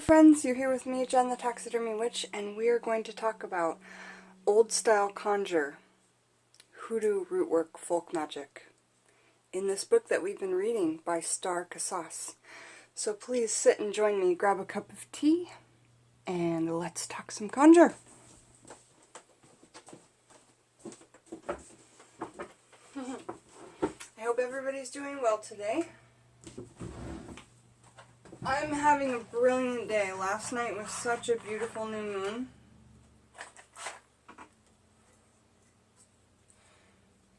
Friends, you're here with me, Jen the Taxidermy Witch, and we are going to talk about old-style conjure, hoodoo rootwork folk magic, in this book that we've been reading by Star Casas. So please sit and join me, grab a cup of tea, and let's talk some conjure. I hope everybody's doing well today. I'm having a brilliant day. Last night was such a beautiful new moon.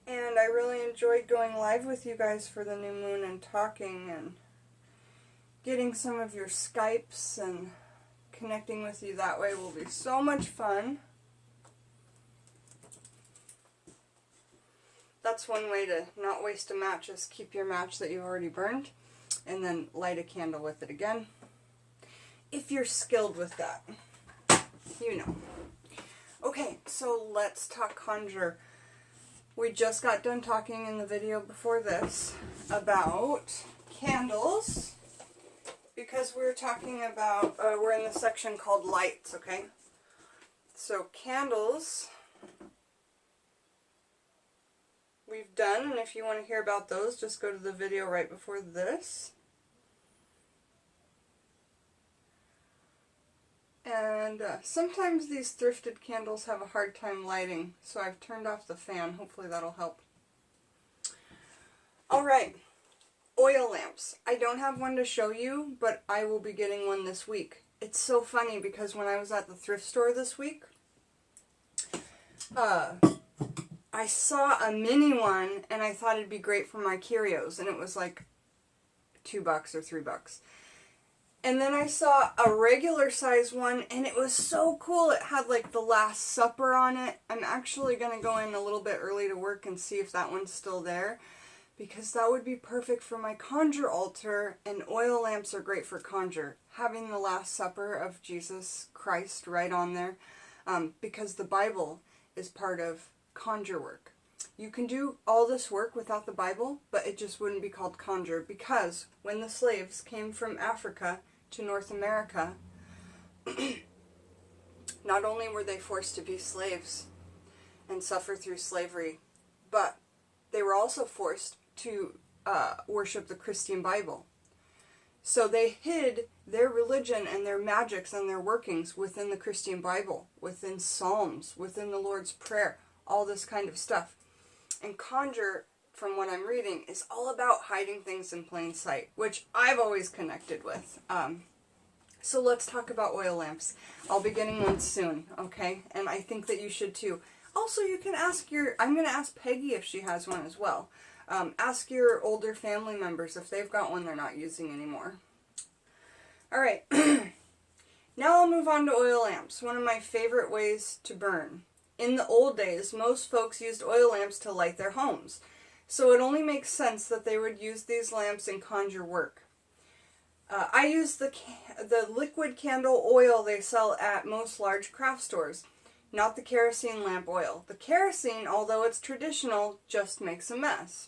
And I really enjoyed going live with you guys for the new moon and talking and getting some of your Skypes and connecting with you that way will be so much fun. That's one way to not waste a match, is keep your match that you've already burned and then light a candle with it again. If you're skilled with that, you know. Okay, so let's talk conjure. We just got done talking in the video before this about candles, because we're talking about, we're in the section called lights, okay? So candles we've done, and if you want to hear about those, just go to the video right before this. And sometimes these thrifted candles have a hard time lighting, so I've turned off the fan. Hopefully that'll help. Alright, oil lamps. I don't have one to show you, but I will be getting one this week. It's so funny because when I was at the thrift store this week, I saw a mini one and I thought it'd be great for my curios, and it was like $2 or $3. And then I saw a regular size one, and it was so cool. It had like the Last Supper on it. I'm actually going to go in a little bit early to work and see if that one's still there, because that would be perfect for my conjure altar, and oil lamps are great for conjure. Having the Last Supper of Jesus Christ right on there, because the Bible is part of conjure work. You can do all this work without the Bible, but it just wouldn't be called conjure, because when the slaves came from Africa to North America, not only were they forced to be slaves and suffer through slavery, but they were also forced to worship the Christian Bible. So they hid their religion and their magics and their workings within the Christian Bible, within Psalms, within the Lord's Prayer, all this kind of stuff. And conjure, from what I'm reading, is all about hiding things in plain sight, which I've always connected with. So let's talk about oil lamps. I'll be getting one soon, okay? And I think that you should too. Also, you can ask I'm going to ask Peggy if she has one as well. Ask your older family members if they've got one they're not using anymore. Alright, now I'll move on to oil lamps, one of my favorite ways to burn. In the old days, most folks used oil lamps to light their homes, so it only makes sense that they would use these lamps in conjure work. I use the liquid candle oil they sell at most large craft stores, not the kerosene lamp oil. The kerosene, although it's traditional, just makes a mess.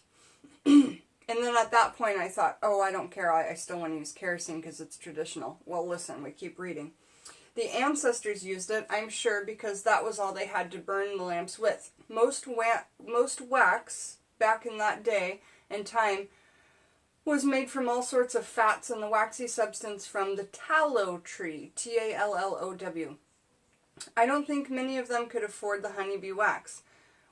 And then at that point I thought, oh, I don't care, I still want to use kerosene because it's traditional. Well, listen, we keep reading. The ancestors used it, I'm sure, because that was all they had to burn the lamps with. Most wax, back in that day and time, was made from all sorts of fats and the waxy substance from the tallow tree, T-A-L-L-O-W. I don't think many of them could afford the honeybee wax.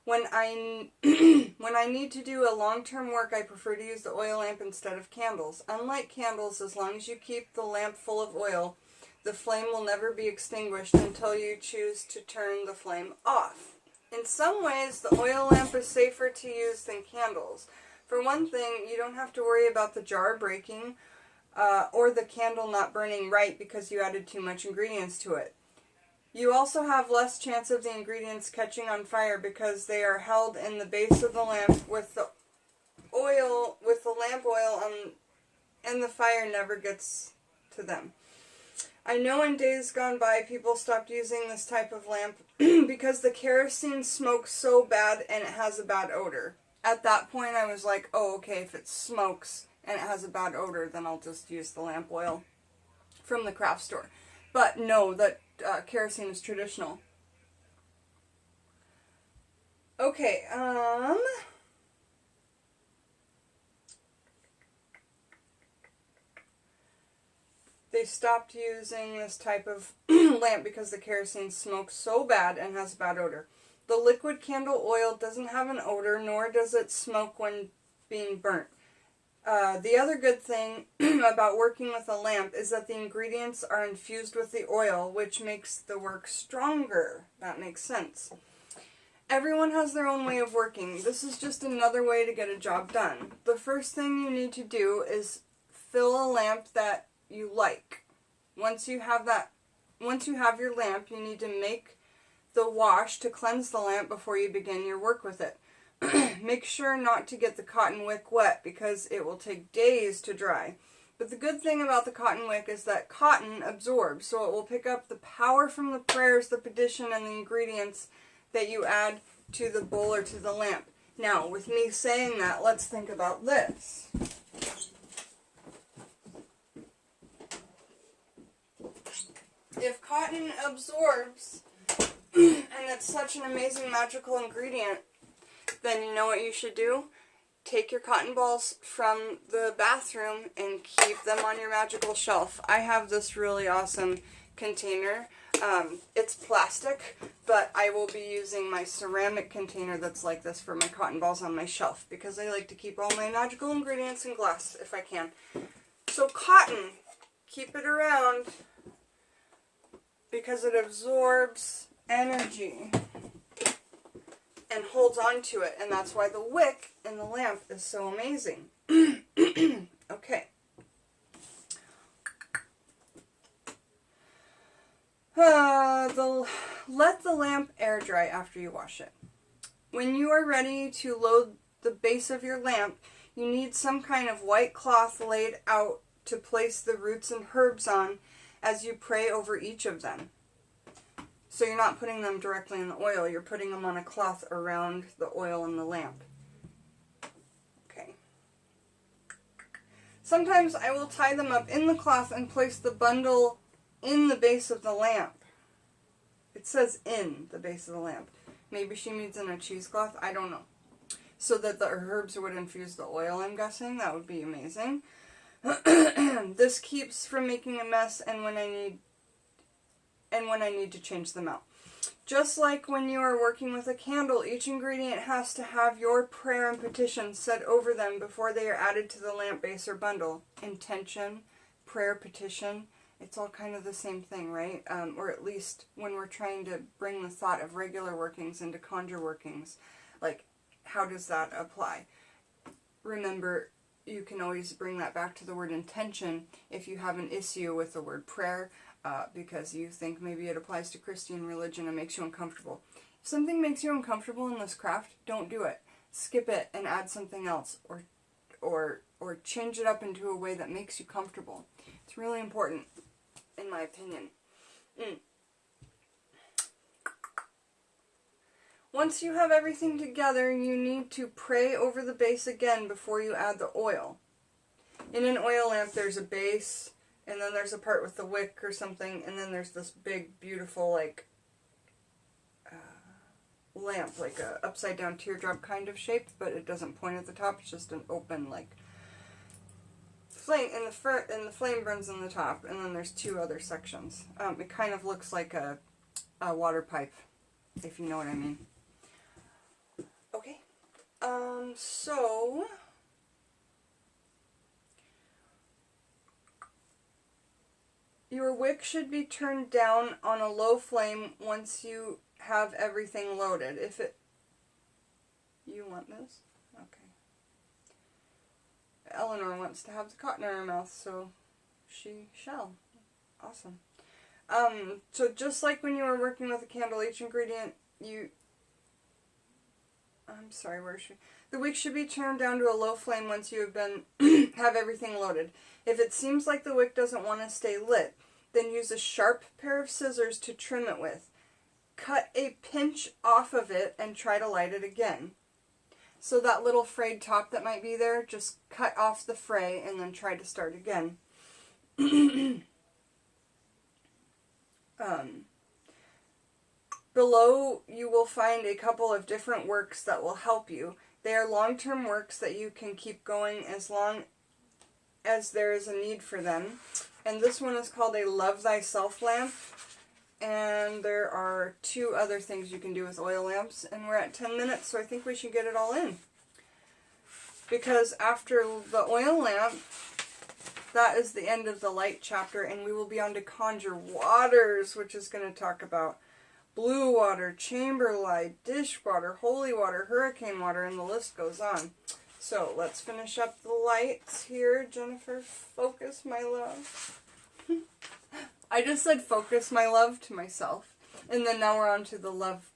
When I need to do a long-term work, I prefer to use the oil lamp instead of candles. Unlike candles, as long as you keep the lamp full of oil, the flame will never be extinguished until you choose to turn the flame off. In some ways, the oil lamp is safer to use than candles. For one thing, you don't have to worry about the jar breaking or the candle not burning right because you added too much ingredients to it. You also have less chance of the ingredients catching on fire because they are held in the base of the lamp with the lamp oil and the fire never gets to them. I know in days gone by people stopped using this type of lamp because the kerosene smokes so bad and it has a bad odor. At that point I was like, oh, okay, if it smokes and it has a bad odor, then I'll just use the lamp oil. from the craft store. But know that kerosene is traditional. Okay, they stopped using this type of lamp because the kerosene smokes so bad and has a bad odor. The liquid candle oil doesn't have an odor, nor does it smoke when being burnt. The other good thing about working with a lamp is that the ingredients are infused with the oil, which makes the work stronger. That makes sense. Everyone has their own way of working. This is just another way to get a job done. The first thing you need to do is fill a lamp that you like. Once you have your lamp, you need to make the wash to cleanse the lamp before you begin your work with it. Make sure not to get the cotton wick wet because it will take days to dry. But the good thing about the cotton wick is that cotton absorbs, so it will pick up the power from the prayers, the petition, and the ingredients that you add to the bowl or to the lamp. Now, with me saying that, let's think about this. If cotton absorbs, and it's such an amazing magical ingredient, then you know what you should do? Take your cotton balls from the bathroom and keep them on your magical shelf. I have this really awesome container. It's plastic, but I will be using my ceramic container that's like this for my cotton balls on my shelf because I like to keep all my magical ingredients in glass if I can. So cotton, keep it around because it absorbs energy and holds on to it, and that's why the wick in the lamp is so amazing. Okay. Let the lamp air dry after you wash it. When you are ready to load the base of your lamp, you need some kind of white cloth laid out to place the roots and herbs on as you pray over each of them. So you're not putting them directly in the oil, you're putting them on a cloth around the oil in the lamp. Okay. Sometimes I will tie them up in the cloth and place the bundle in the base of the lamp. It says in the base of the lamp. Maybe she means in a cheesecloth, I don't know. So that the herbs would infuse the oil, I'm guessing. That would be amazing. This keeps from making a mess and when I need to change them out. Just like when you are working with a candle, each ingredient has to have your prayer and petition said over them before they are added to the lamp base or bundle. Intention, prayer, petition, it's all kind of the same thing, right? Or at least when we're trying to bring the thought of regular workings into conjure workings, like how does that apply? Remember, you can always bring that back to the word intention if you have an issue with the word prayer, because you think maybe it applies to Christian religion and makes you uncomfortable. If something makes you uncomfortable in this craft, don't do it. Skip it and add something else, or change it up into a way that makes you comfortable. It's really important, in my opinion. Once you have everything together, you need to pray over the base again before you add the oil. In an oil lamp, there's a base, and then there's a part with the wick or something, and then there's this big, beautiful, like, lamp, like a upside down teardrop kind of shape, but it doesn't point at the top, it's just an open, like, flame, and the flame burns in the top, and then there's two other sections. It kind of looks like a water pipe, if you know what I mean. Okay, so your wick should be turned down on a low flame once you have everything loaded. You want this? Okay. Eleanor wants to have the cotton in her mouth, so she shall. Awesome. So just like when you were working with a candle, each ingredient I'm sorry, where is she? The wick should be turned down to a low flame once you have everything loaded. If it seems like the wick doesn't want to stay lit, then use a sharp pair of scissors to trim it with. Cut a pinch off of it and try to light it again. So that little frayed top that might be there, just cut off the fray and then try to start again. Below you will find a couple of different works that will help you. They are long-term works that you can keep going as long as there is a need for them. And this one is called a Love Thyself lamp. And there are 2 other things you can do with oil lamps. And we're at 10 minutes, so I think we should get it all in. Because after the oil lamp, that is the end of the light chapter, and we will be on to Conjure Waters, which is going to talk about blue water, chamber light, dishwater, holy water, hurricane water, and the list goes on. So let's finish up the lights here. Jennifer, focus, my love. I just said focus, my love, to myself. And then now we're on to the Love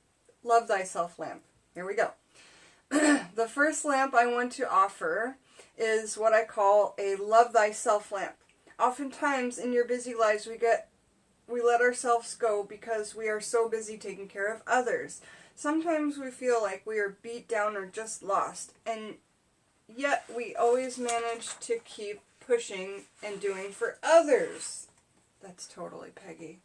Thyself lamp. Here we go. The first lamp I want to offer is what I call a Love Thyself lamp. Oftentimes in your busy lives we let ourselves go because we are so busy taking care of others. Sometimes we feel like we are beat down or just lost, and yet we always manage to keep pushing and doing for others. That's totally Peggy.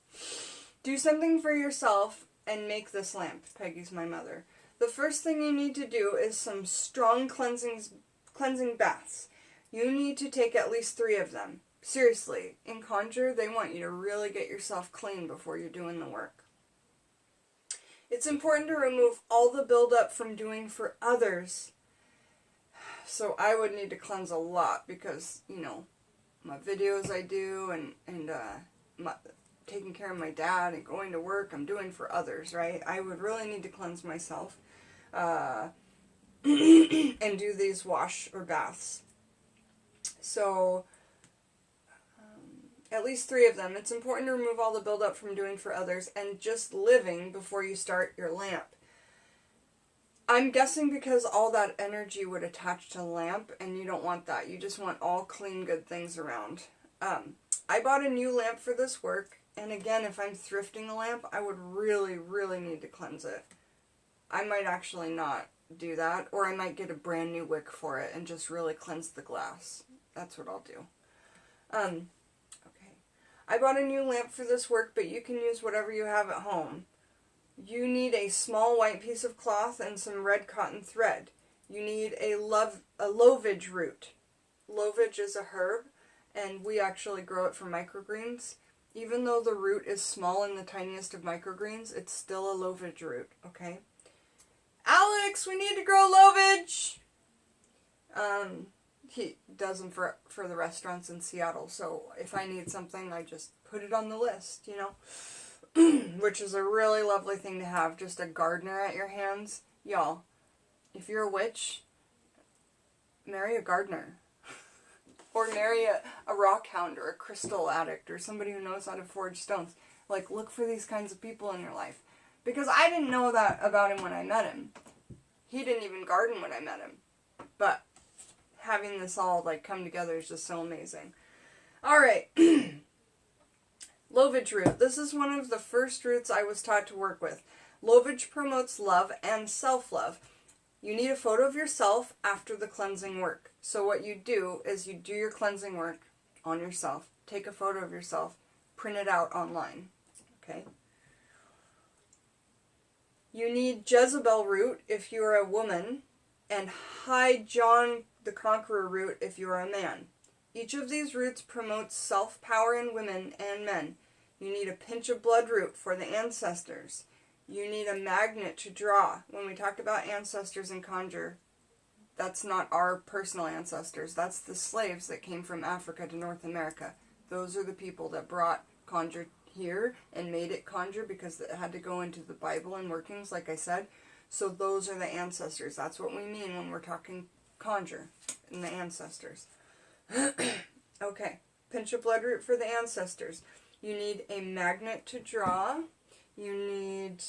Do something for yourself and make this lamp. Peggy's my mother. The first thing you need to do is some strong cleansing baths. You need to take at least 3 of them. Seriously, in Conjure, they want you to really get yourself clean before you're doing the work. It's important to remove all the buildup from doing for others. So I would need to cleanse a lot because, you know, my videos I do and taking care of my dad and going to work, I'm doing for others, right? I would really need to cleanse myself and do these wash or baths. So at least 3 of them. It's important to remove all the buildup from doing for others and just living before you start your lamp. I'm guessing because all that energy would attach to the lamp, and you don't want that. You just want all clean, good things around. I bought a new lamp for this work, and again, if I'm thrifting a lamp, I would really, really need to cleanse it. I might actually not do that, or I might get a brand new wick for it and just really cleanse the glass. That's what I'll do. Okay. I bought a new lamp for this work, but you can use whatever you have at home. You need a small white piece of cloth and some red cotton thread. You need a lovage root. Lovage is a herb, and we actually grow it from microgreens. Even though the root is small and the tiniest of microgreens, it's still a lovage root, okay? Alex, we need to grow lovage! He does them for the restaurants in Seattle, so if I need something, I just put it on the list, you know? Which is a really lovely thing to have, just a gardener at your hands. Y'all, if you're a witch, marry a gardener. Or marry a rock hound or a crystal addict or somebody who knows how to forge stones. Like, look for these kinds of people in your life. Because I didn't know that about him when I met him. He didn't even garden when I met him. But having this all, like, come together is just so amazing. Alright. Lovage root. This is one of the first roots I was taught to work with. Lovage promotes love and self-love. You need a photo of yourself after the cleansing work. So what you do is you do your cleansing work on yourself. Take a photo of yourself. Print it out online. Okay? You need Jezebel root if you are a woman, and High John the Conqueror root if you are a man. Each of these roots promotes self-power in women and men. You need a pinch of blood root for the ancestors. You need a magnet to draw. When we talked about ancestors in Conjure, that's not our personal ancestors. That's the slaves that came from Africa to North America. Those are the people that brought Conjure here and made it Conjure because it had to go into the Bible and workings, like I said. So those are the ancestors. That's what we mean when we're talking Conjure and the ancestors. Okay, pinch of blood root for the ancestors. You need a magnet to draw. You need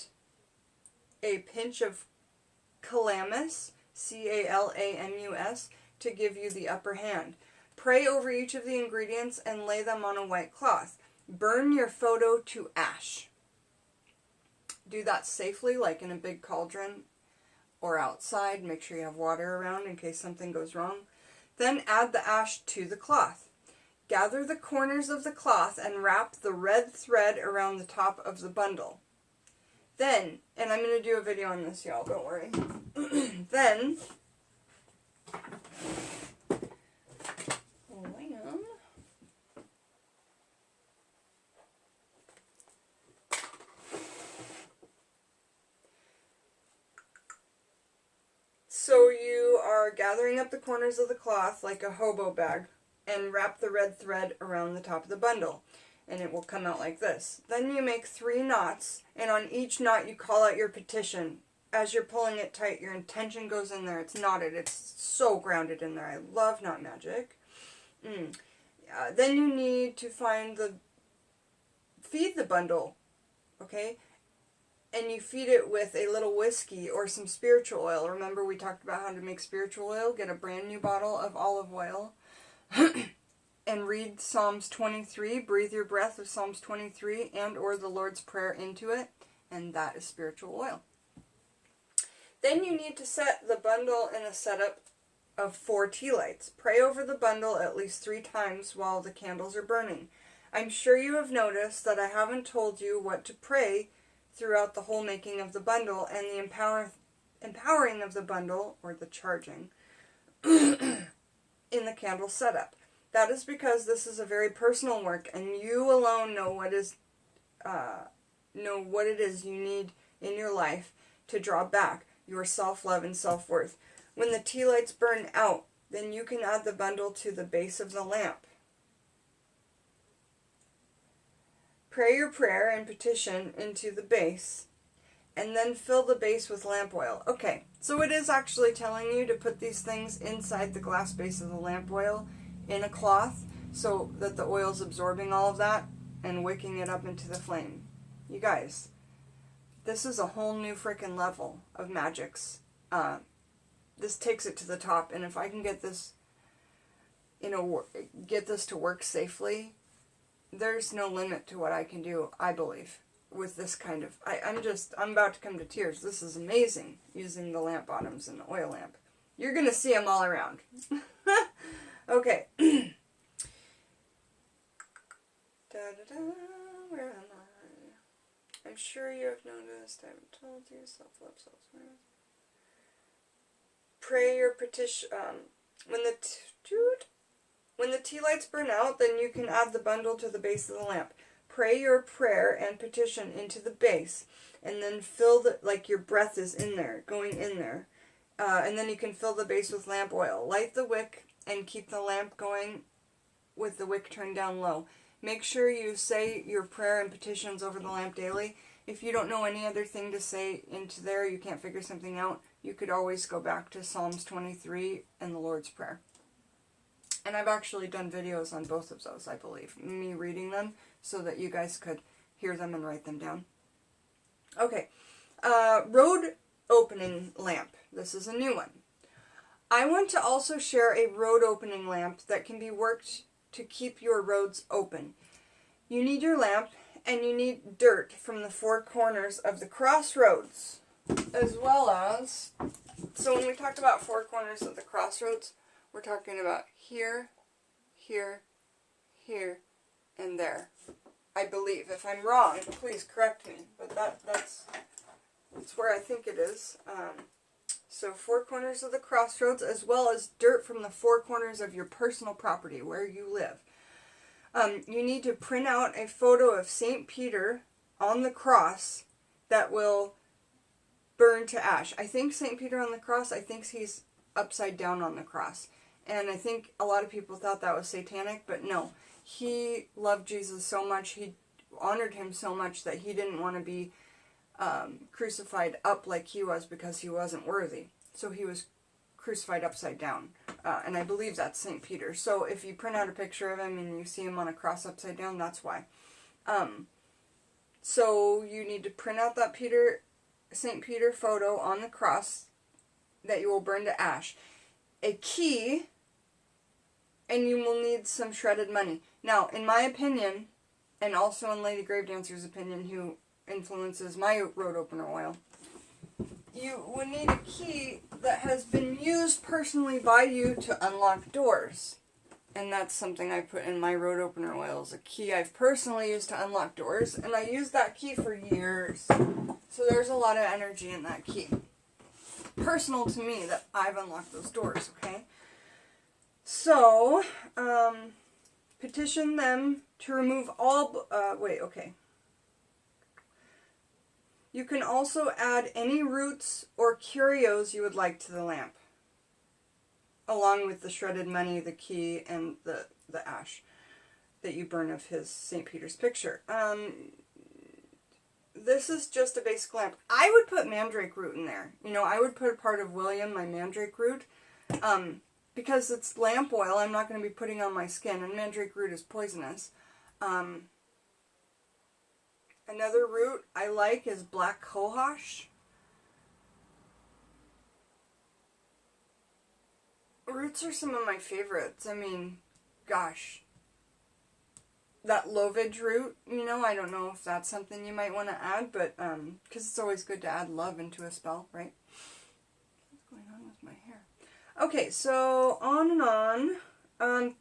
a pinch of calamus, C-A-L-A-M-U-S, to give you the upper hand. Pray over each of the ingredients and lay them on a white cloth. Burn your photo to ash. Do that safely, like in a big cauldron or outside. Make sure you have water around in case something goes wrong. Then add the ash to the cloth. Gather the corners of the cloth and wrap the red thread around the top of the bundle. Then, and I'm going to do a video on this, y'all, don't worry. Then, so you are gathering up the corners of the cloth like a hobo bag and wrap the red thread around the top of the bundle. And it will come out like this. Then you make 3 knots, and on each knot you call out your petition. As you're pulling it tight, your intention goes in there. It's knotted. It's so grounded in there. I love knot magic. Then you need to feed the bundle, okay? And you feed it with a little whiskey or some spiritual oil. Remember we talked about how to make spiritual oil? Get a brand new bottle of olive oil. And read Psalms 23, breathe your breath of Psalms 23 and or the Lord's Prayer into it, and that is spiritual oil. Then you need to set the bundle in a setup of 4 tea lights. Pray over the bundle at least 3 times while the candles are burning. I'm sure you have noticed that I haven't told you what to pray throughout the whole making of the bundle and the empowering of the bundle, or the charging, in the candle setup. That is because this is a very personal work, and you alone know what it is you need in your life to draw back your self-love and self-worth. When the tea lights burn out, then you can add the bundle to the base of the lamp. Pray your prayer and petition into the base, and then fill the base with lamp oil. Okay, so it is actually telling you to put these things inside the glass base of the lamp oil in a cloth so that the oil is absorbing all of that and wicking it up into the flame. You guys, this is a whole new freaking level of magics. This takes it to the top, and if I can get this, get this to work safely, there's no limit to what I can do, I believe, with this kind of, I'm about to come to tears. This is amazing, using the lamp bottoms and the oil lamp. You're going to see them all around. Okay. Where am I? I'm sure you have noticed I haven't told you self-love, self-worth. Pray your petition. When the tea lights burn out, then you can add the bundle to the base of the lamp. Pray your prayer and petition into the base, and then fill like your breath is in there, going in there. And then you can fill the base with lamp oil. Light the wick and keep the lamp going with the wick turned down low. Make sure you say your prayer and petitions over the lamp daily. If you don't know any other thing to say into there, you can't figure something out, you could always go back to Psalms 23 and the Lord's Prayer. And I've actually done videos on both of those, I believe. Me reading them so that you guys could hear them and write them down. Okay. Road opening lamp. This is a new one. I want to also share a road opening lamp that can be worked to keep your roads open. You need your lamp, and you need dirt from the 4 corners of the crossroads, as well as, so when we talked about 4 corners of the crossroads, we're talking about here, here, here, and there. I believe. If I'm wrong, please correct me, but that's where I think it is. So 4 corners of the crossroads, as well as dirt from the 4 corners of your personal property, where you live. You need to print out a photo of St. Peter on the cross that will burn to ash. I think St. Peter on the cross, I think he's upside down on the cross. And I think a lot of people thought that was satanic, but no. He loved Jesus so much, he honored him so much that he didn't want to be crucified up like he was because he wasn't worthy. So he was crucified upside down. And I believe that's St. Peter. So if you print out a picture of him and you see him on a cross upside down, that's why. So you need to print out that St. Peter photo on the cross that you will burn to ash. A key, and you will need some shredded money. Now, in my opinion, and also in Lady Gravedancer's opinion, who influences my road opener oil, you would need a key that has been used personally by you to unlock doors. And that's something I put in my road opener oil, is a key I've personally used to unlock doors, and I used that key for years. So there's a lot of energy in that key. Personal to me that I've unlocked those doors, okay? So, petition them to remove all, You can also add any roots or curios you would like to the lamp, along with the shredded money, the key, and the ash that you burn of his St. Peter's picture. This is just a basic lamp. I would put mandrake root in there. You know, I would put a part of William, my mandrake root, because it's lamp oil. I'm not going to be putting on my skin, and mandrake root is poisonous. Another root I like is black cohosh. Roots are some of my favorites. I mean, gosh. That lovage root, you know, I don't know if that's something you might want to add, but, because it's always good to add love into a spell, right? What's going on with my hair? Okay, so on and on.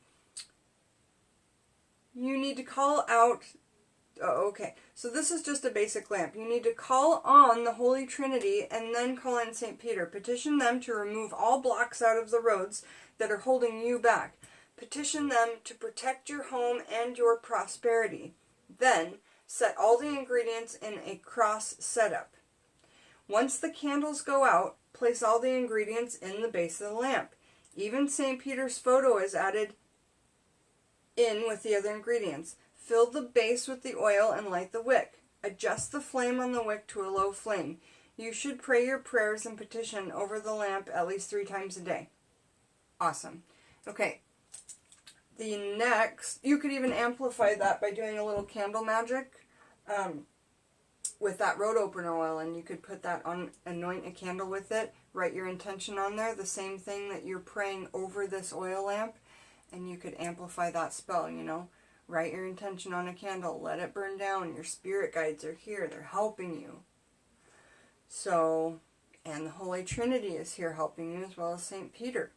You need to call out, so this is just a basic lamp. You need to call on the Holy Trinity and then call in St. Peter. Petition them to remove all blocks out of the roads that are holding you back. Petition them to protect your home and your prosperity. Then, set all the ingredients in a cross setup. Once the candles go out, place all the ingredients in the base of the lamp. Even St. Peter's photo is added in with the other ingredients. Fill the base with the oil and light the wick. Adjust the flame on the wick to a low flame. You should pray your prayers and petition over the lamp at least 3 times a day. Awesome. Okay. The next, you could even amplify that by doing a little candle magic with that road opener oil, and you could put that on, anoint a candle with it, write your intention on there, the same thing that you're praying over this oil lamp, and you could amplify that spell, you know. Write your intention on a candle, let it burn down, your spirit guides are here, they're helping you. So, and the Holy Trinity is here helping you, as well as St. Peter.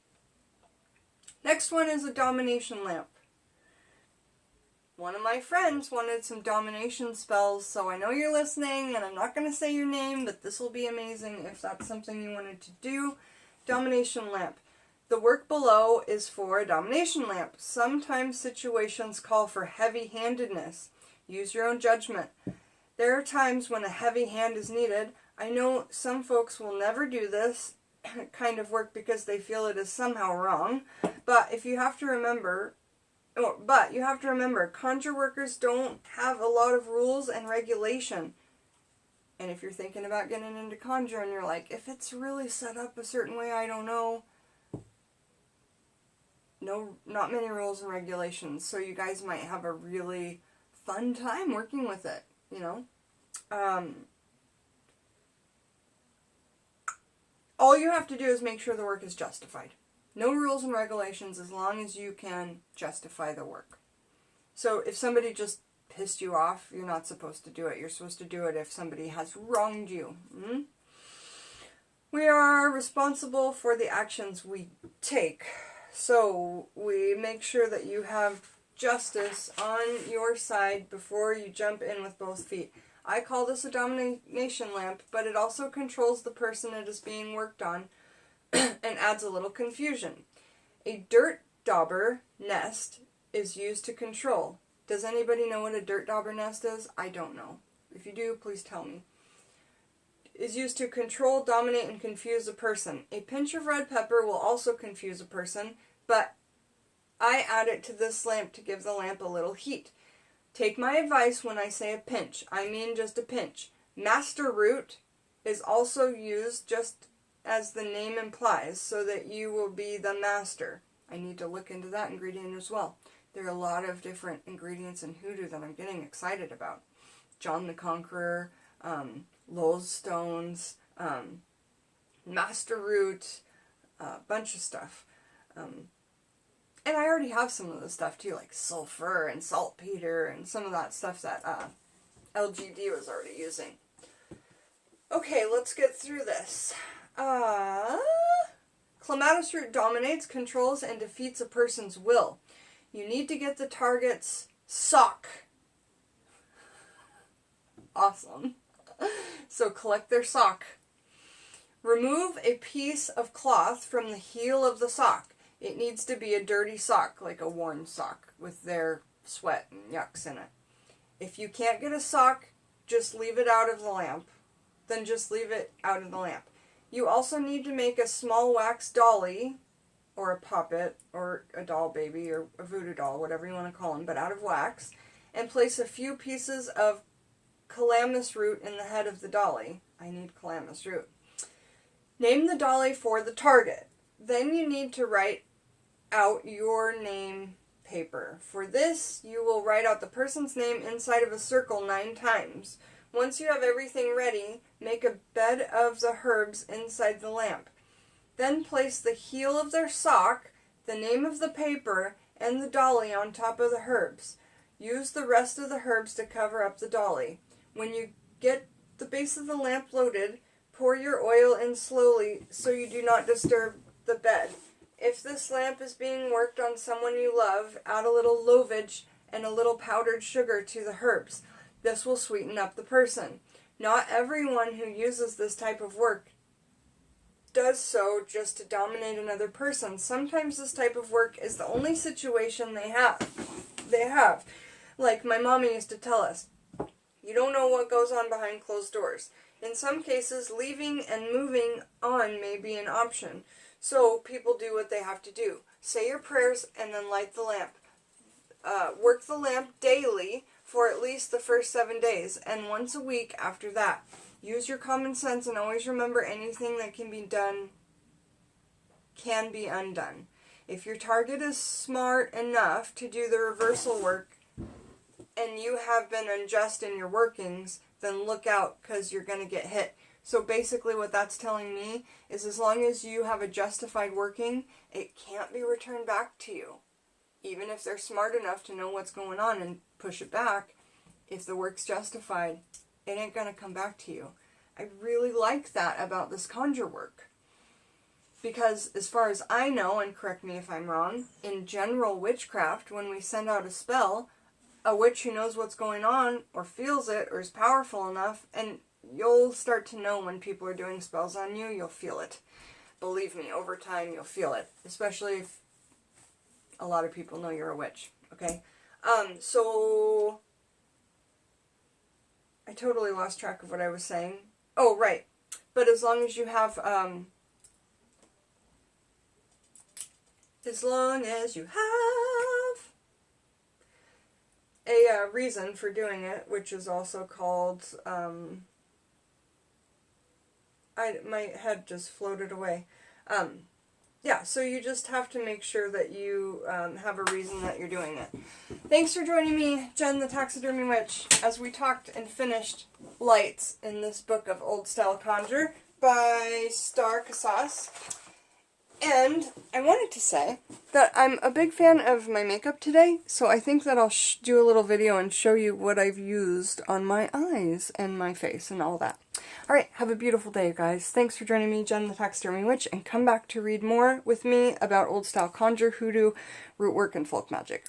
Next one is a domination lamp. One of my friends wanted some domination spells, so I know you're listening, and I'm not going to say your name, but this will be amazing if that's something you wanted to do. Domination lamp. The work below is for a domination lamp. Sometimes situations call for heavy-handedness. Use your own judgment. There are times when a heavy hand is needed. I know some folks will never do this kind of work because they feel it is somehow wrong, but you have to remember, conjure workers don't have a lot of rules and regulation. And if you're thinking about getting into conjure and you're like, if it's really set up a certain way, I don't know. No, not many rules and regulations, so you guys might have a really fun time working with it, you know. All you have to do is make sure the work is justified. No rules and regulations as long as you can justify the work. So if somebody just pissed you off, you're not supposed to do it. You're supposed to do it if somebody has wronged you. We are responsible for the actions we take. So we make sure that you have justice on your side before you jump in with both feet. I call this a domination lamp, but it also controls the person it is being worked on and adds a little confusion. A dirt dauber nest is used to control. Does anybody know what a dirt dauber nest is? I don't know. If you do, please tell me. Is used to control, dominate, and confuse a person. A pinch of red pepper will also confuse a person, but I add it to this lamp to give the lamp a little heat. Take my advice when I say a pinch. I mean just a pinch. Master root is also used just as the name implies, so that you will be the master. I need to look into that ingredient as well. There are a lot of different ingredients in Hoodoo that I'm getting excited about. John the Conqueror, Lowell's stones, master root, a bunch of stuff. And I already have some of the stuff too, like sulfur and saltpeter and some of that stuff that LGD was already using. Okay, let's get through this. Clematis root dominates, controls, and defeats a person's will. you need to get the target's sock. Awesome. So collect their sock. Remove a piece of cloth from the heel of the sock. It needs to be a dirty sock, like a worn sock, with their sweat and yucks in it. If you can't get a sock, just leave it out of the lamp. Then just leave it out of the lamp. You also need to make a small wax dolly, or a puppet, or a doll baby, or a voodoo doll, whatever you want to call them, but out of wax, and place a few pieces of calamus root in the head of the dolly. I need calamus root. Name the dolly for the target. Then you need to write out your name paper. For this, you will write out the person's name inside of a circle 9 times. Once you have everything ready, make a bed of the herbs inside the lamp. Then place the heel of their sock, the name of the paper, and the dolly on top of the herbs. Use the rest of the herbs to cover up the dolly. When you get the base of the lamp loaded, pour your oil in slowly so you do not disturb the bed. If this lamp is being worked on someone you love, add a little lovage and a little powdered sugar to the herbs. This will sweeten up the person. Not everyone who uses this type of work does so just to dominate another person. Sometimes this type of work is the only situation they have. Like my mommy used to tell us, you don't know what goes on behind closed doors. In some cases, leaving and moving on may be an option. So people do what they have to do. Say your prayers and then light the lamp. Work the lamp daily for at least the first 7 days, and once a week after that. Use your common sense and always remember anything that can be done can be undone. If your target is smart enough to do the reversal work and you have been unjust in your workings, then look out, because you're going to get hit. So basically what that's telling me is as long as you have a justified working, it can't be returned back to you. Even if they're smart enough to know what's going on and push it back, if the work's justified, it ain't going to come back to you. I really like that about this conjure work. Because as far as I know, and correct me if I'm wrong, in general witchcraft, when we send out a spell, a witch who knows what's going on, or feels it, or is powerful enough, and you'll start to know when people are doing spells on you, you'll feel it. Believe me, over time you'll feel it. Especially if a lot of people know you're a witch, okay? So I totally lost track of what I was saying. Oh, right. But as long as you have, a reason for doing it, which is also called, my head just floated away. Yeah, so you just have to make sure that you have a reason that you're doing it. Thanks for joining me, Jen the Taxidermy Witch, as we talked and finished Lights in this book of Old Style Conjure by Star Casas. And I wanted to say that I'm a big fan of my makeup today, so I think that I'll do a little video and show you what I've used on my eyes and my face and all that. Alright, have a beautiful day, guys. Thanks for joining me, Jen the Taxidermy Witch, and come back to read more with me about old style conjure, hoodoo, rootwork, and folk magic.